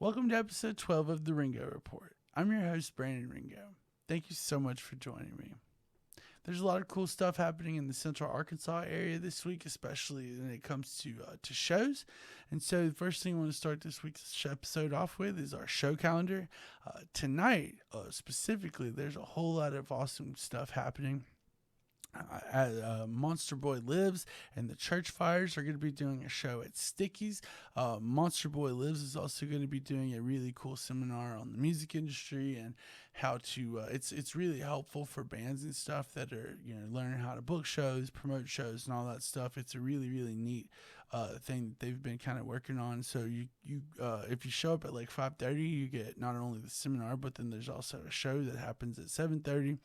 Welcome to episode 12 of the Ringo Report. I'm your host, Brandon Ringo. Thank you so much for joining me. There's a lot of cool stuff happening in the Central Arkansas area this week, especially when it comes to shows. And so the first thing I want to start this week's episode off with is our show calendar. Tonight, specifically, there's a whole lot of awesome stuff happening. Monster Boy Lives and the Church Fires are going to be doing a show at Sticky's. Monster Boy Lives is also going to be doing a really cool seminar on the music industry and how to. It's really helpful for bands and stuff that are learning how to book shows, promote shows, and all that stuff. It's a really neat thing that they've been kind of working on. So you if you show up at like 5:30, you get not only the seminar, but then there's also a show that happens at 7:30.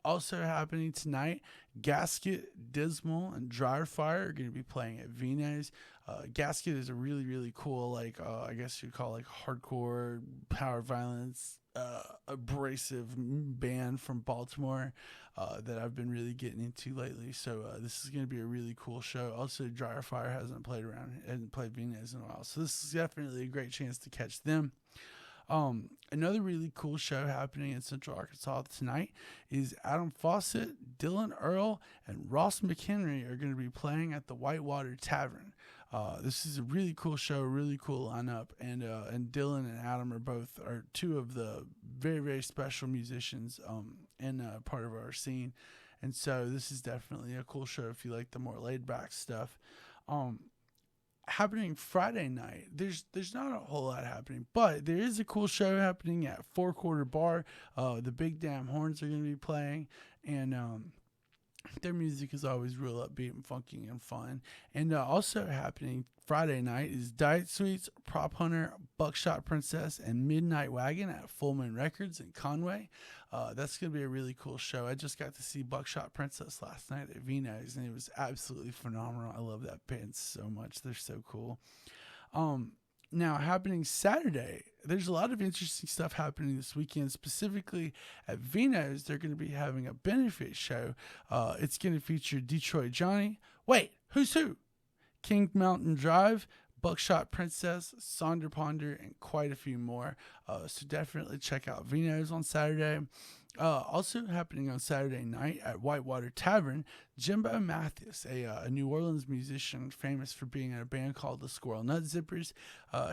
Also happening tonight, Gasket, Dismal, and Dryer Fire are going to be playing at Vino's. Gasket is a really cool, I guess you'd call hardcore, power violence, abrasive band from Baltimore that I've been really getting into lately. So this is going to be a really cool show. Also, Dryer Fire hasn't played Vino's in a while, so this is definitely a great chance to catch them. Another really cool show happening in Central Arkansas tonight is Adam Faucett, Dylan Earl, and Ross McHenry are going to be playing at the Whitewater Tavern. This is a really cool show, really cool lineup, and Dylan and Adam are two of the very special musicians and part of our scene, and so this is definitely a cool show if you like the more laid back stuff. Happening Friday night, there's not a whole lot happening, but there is a cool show happening at Four Quarter Bar. The Big Damn Horns are going to be playing, and their music is always real upbeat and funky and fun. And also happening Friday night is Diet Sweets, Prop Hunter, Buckshot Princess, and Midnight Wagon at Full Moon Records in Conway. That's going to be a really cool show. I just got to see Buckshot Princess last night at Vino's, and it was absolutely phenomenal. I love that band so much. They're so cool. Now, happening Saturday, there's a lot of interesting stuff happening this weekend. Specifically at Vino's, they're going to be having a benefit show. It's going to feature Detroit Johnny. Wait, who's who? King Mountain Drive, Buckshot Princess, Sonder Ponder, and quite a few more. So definitely check out Vino's on Saturday. Also happening on Saturday night at Whitewater Tavern, Jimbo Mathis, a New Orleans musician famous for being in a band called the Squirrel Nut Zippers.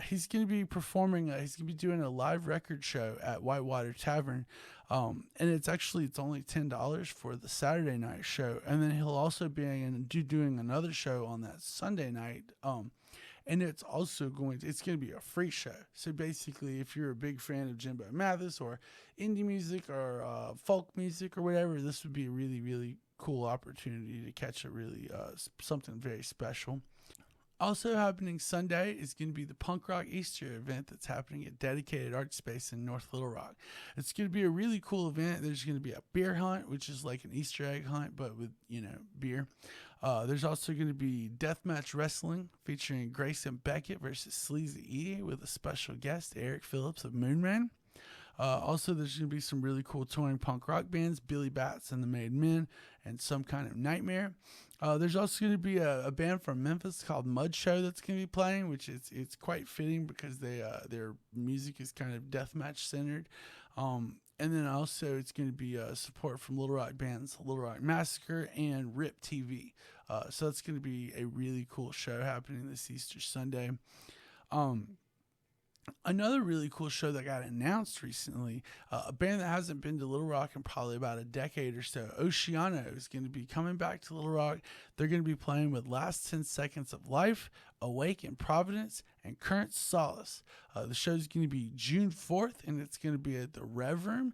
He's going to be performing, he's going to be doing a live record show at Whitewater Tavern. And it's only $10 for the Saturday night show. And then he'll also be doing another show on that Sunday night. And it's going to be a free show. So basically, if you're a big fan of Jimbo Mathis or indie music or folk music or whatever, this would be a really cool opportunity to catch something very special. Also happening Sunday is going to be the Punk Rock Easter event that's happening at Dedicated Art Space in North Little Rock. It's going to be a really cool event. There's going to be a beer hunt, which is like an Easter egg hunt, but with, beer. There's also going to be deathmatch wrestling featuring Grayson Beckett versus Sleazy E with a special guest, Eric Phillips of Moonman. Also, there's going to be some really cool touring punk rock bands, Billy Bats and the Made Men, and Some Kind of Nightmare. There's also going to be a band from Memphis called Mud Show that's going to be playing, which it's quite fitting because their music is kind of deathmatch centered. And then also it's going to be support from Little Rock bands Little Rock Massacre and Rip TV. So it's going to be a really cool show happening this Easter Sunday. Another really cool show that got announced recently, a band that hasn't been to Little Rock in probably about a decade or so, Oceano, is going to be coming back to Little Rock. They're going to be playing with Last 10 Seconds of Life, Awake in Providence, and Current Solace. The show is going to be June 4th, and it's going to be at the Rev Room.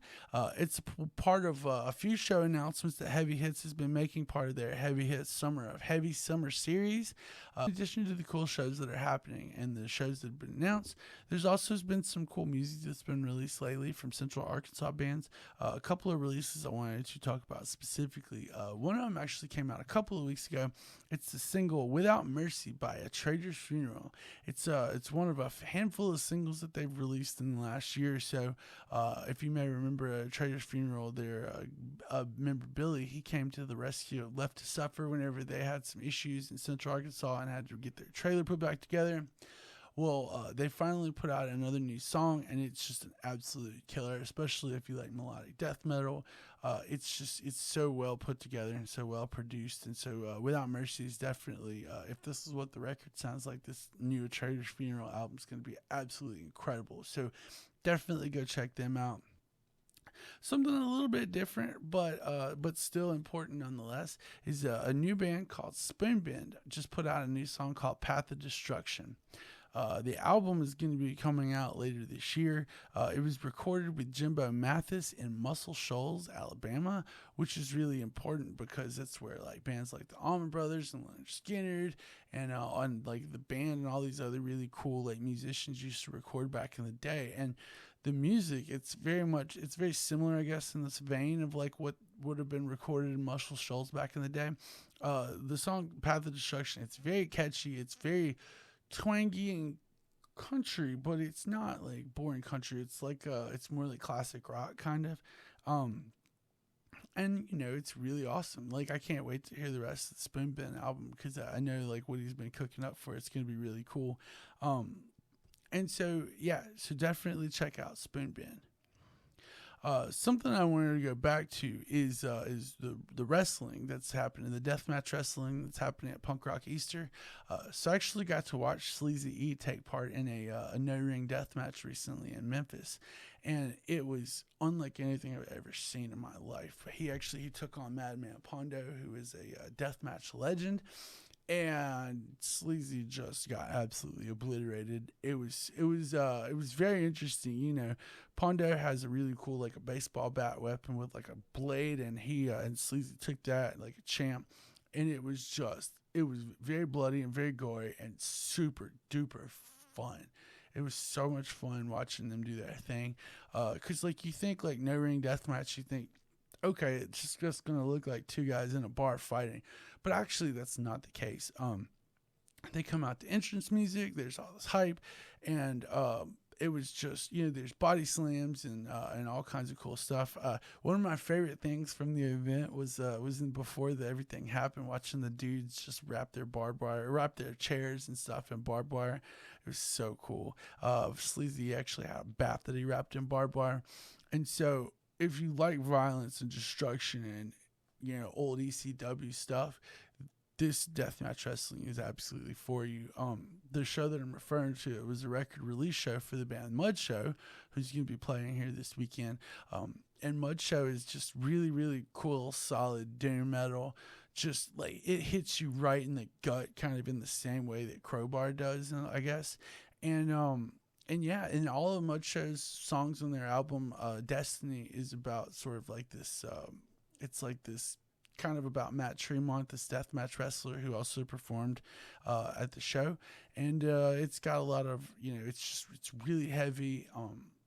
It's part of a few show announcements that Heavy Hits has been making, part of their Heavy Hits Summer of Heavy Summer series. In addition to the cool shows that are happening and the shows that have been announced, there's also been some cool music that's been released lately from Central Arkansas bands. A couple of releases I wanted to talk about specifically. One of them actually came out a couple of weeks ago. It's the single Without Mercy by A Trader's Funeral. It's one of a handful of singles that they've released in the last year or so. If you may remember A Trader's Funeral, their member Billy, he came to the rescue of Left to Suffer whenever they had some issues in Central Arkansas and had to get their trailer put back together. Well, they finally put out another new song, and it's just an absolute killer, especially if you like melodic death metal. It's so well put together and so well produced, and so Without Mercy is definitely, if this is what the record sounds like, this new Trader's Funeral album is going to be absolutely incredible. So definitely go check them out. Something a little bit different, but still important nonetheless, is a new band called Spoonbend. Just put out a new song called Path of Destruction. The album is going to be coming out later this year. It was recorded with Jimbo Mathis in Muscle Shoals, Alabama, which is really important because that's where like bands like the Allman Brothers and Leonard Skinner and like the band and all these other really cool like musicians used to record back in the day. And the music, it's very similar, I guess, in this vein of like what would have been recorded in Muscle Shoals back in the day. The song Path of Destruction, it's very catchy. It's very twangy and country, but it's not like boring country. It's like it's more like classic rock kind of. And it's really awesome. Like I can't wait to hear the rest of the Spoonbend album because I know like what he's been cooking up for. It's gonna be really cool. And so so definitely check out Spoonbend. Something I wanted to go back to is the wrestling that's happening, the deathmatch wrestling that's happening at Punk Rock Easter. So I actually got to watch Sleazy E take part in a no ring deathmatch recently in Memphis, and it was unlike anything I've ever seen in my life. He took on Madman Pondo, who is a deathmatch legend. And Sleazy just got absolutely obliterated. It was very interesting. Pondo has a really cool like a baseball bat weapon with like a blade, and he and Sleazy took that like a champ, and it was very bloody and very gory and super duper fun. It was so much fun watching them do that thing. Cause like you think like no ring deathmatch, you think, okay, it's just gonna look like two guys in a bar fighting, but actually that's not the case. They come out to entrance music. There's all this hype, and it was just there's body slams and all kinds of cool stuff. One of my favorite things from the event was before everything happened, watching the dudes just wrap their chairs and stuff in barbed wire. It was so cool. Sleazy actually had a bat that he wrapped in barbed wire, and so if you like violence and destruction and old ECW stuff, this deathmatch wrestling is absolutely for you. The show that I'm referring to, it was a record release show for the band Mud Show, who's going to be playing here this weekend. And Mud Show is just really, really cool, solid doom metal. Just like it hits you right in the gut, kind of in the same way that Crowbar does, I guess. And all of Mud Show's songs on their album, Destiny, is about sort of like this. It's like this kind of about Matt Tremont, this deathmatch wrestler who also performed at the show, and it's got a lot of it's really heavy.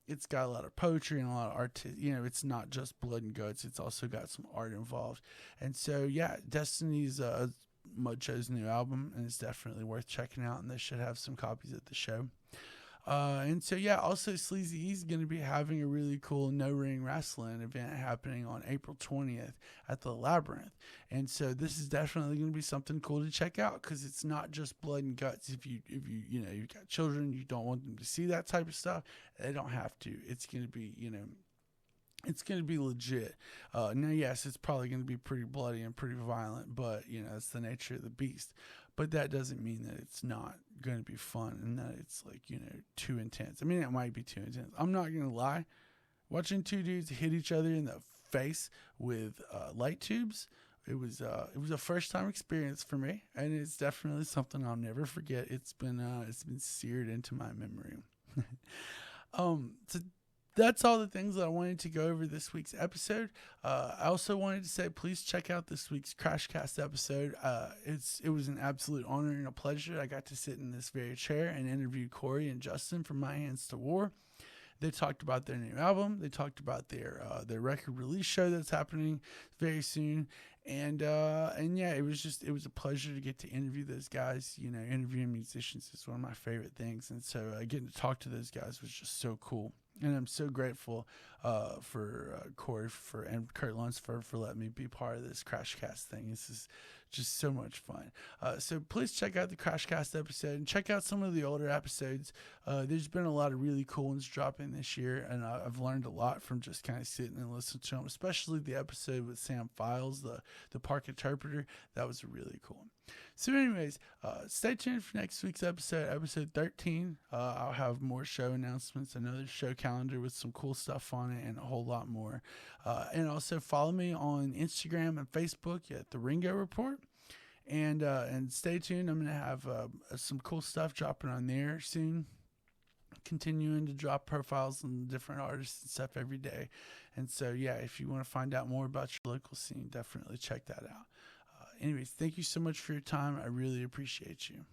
It's got a lot of poetry and a lot of art. It's not just blood and guts. It's also got some art involved, and so Destiny's Mud Show's new album, and it's definitely worth checking out. And they should have some copies at the show. Also Sleazy E's going to be having a really cool no-ring wrestling event happening on April 20th at the Labyrinth. And so this is definitely going to be something cool to check out because it's not just blood and guts. If you've got children, you don't want them to see that type of stuff, they don't have to. It's going to be, it's going to be legit. Now, yes, it's probably going to be pretty bloody and pretty violent, but, it's the nature of the beast. But that doesn't mean that it's not going to be fun and that it's like, too intense. I mean, it might be too intense. I'm not going to lie. Watching two dudes hit each other in the face with light tubes, it was a first time experience for me, and it's definitely something I'll never forget. It's been seared into my memory. So that's all the things that I wanted to go over this week's episode. I also wanted to say, please check out this week's Crashcast episode. It was an absolute honor and a pleasure. I got to sit in this very chair and interview Corey and Justin from My Hands to War. They talked about their new album. They talked about their record release show that's happening very soon. And it was a pleasure to get to interview those guys. Interviewing musicians is one of my favorite things. And so getting to talk to those guys was just so cool. And I'm so grateful for Corey and Kurt Lunsford for letting me be part of this Crashcast thing. This is just so much fun. So please check out the Crashcast episode and check out some of the older episodes. There's been a lot of really cool ones dropping this year, and I've learned a lot from just kind of sitting and listening to them, especially the episode with Sam Files, the park interpreter. That was really cool. So anyways, stay tuned for next week's episode 13. I'll have more show announcements, another show calendar with some cool stuff on it, and a whole lot more. And also follow me on Instagram and Facebook at The Ringo Report. And stay tuned. I'm going to have some cool stuff dropping on there soon. Continuing to drop profiles on different artists and stuff every day. And so, yeah, if you want to find out more about your local scene, definitely check that out. Anyways, thank you so much for your time. I really appreciate you.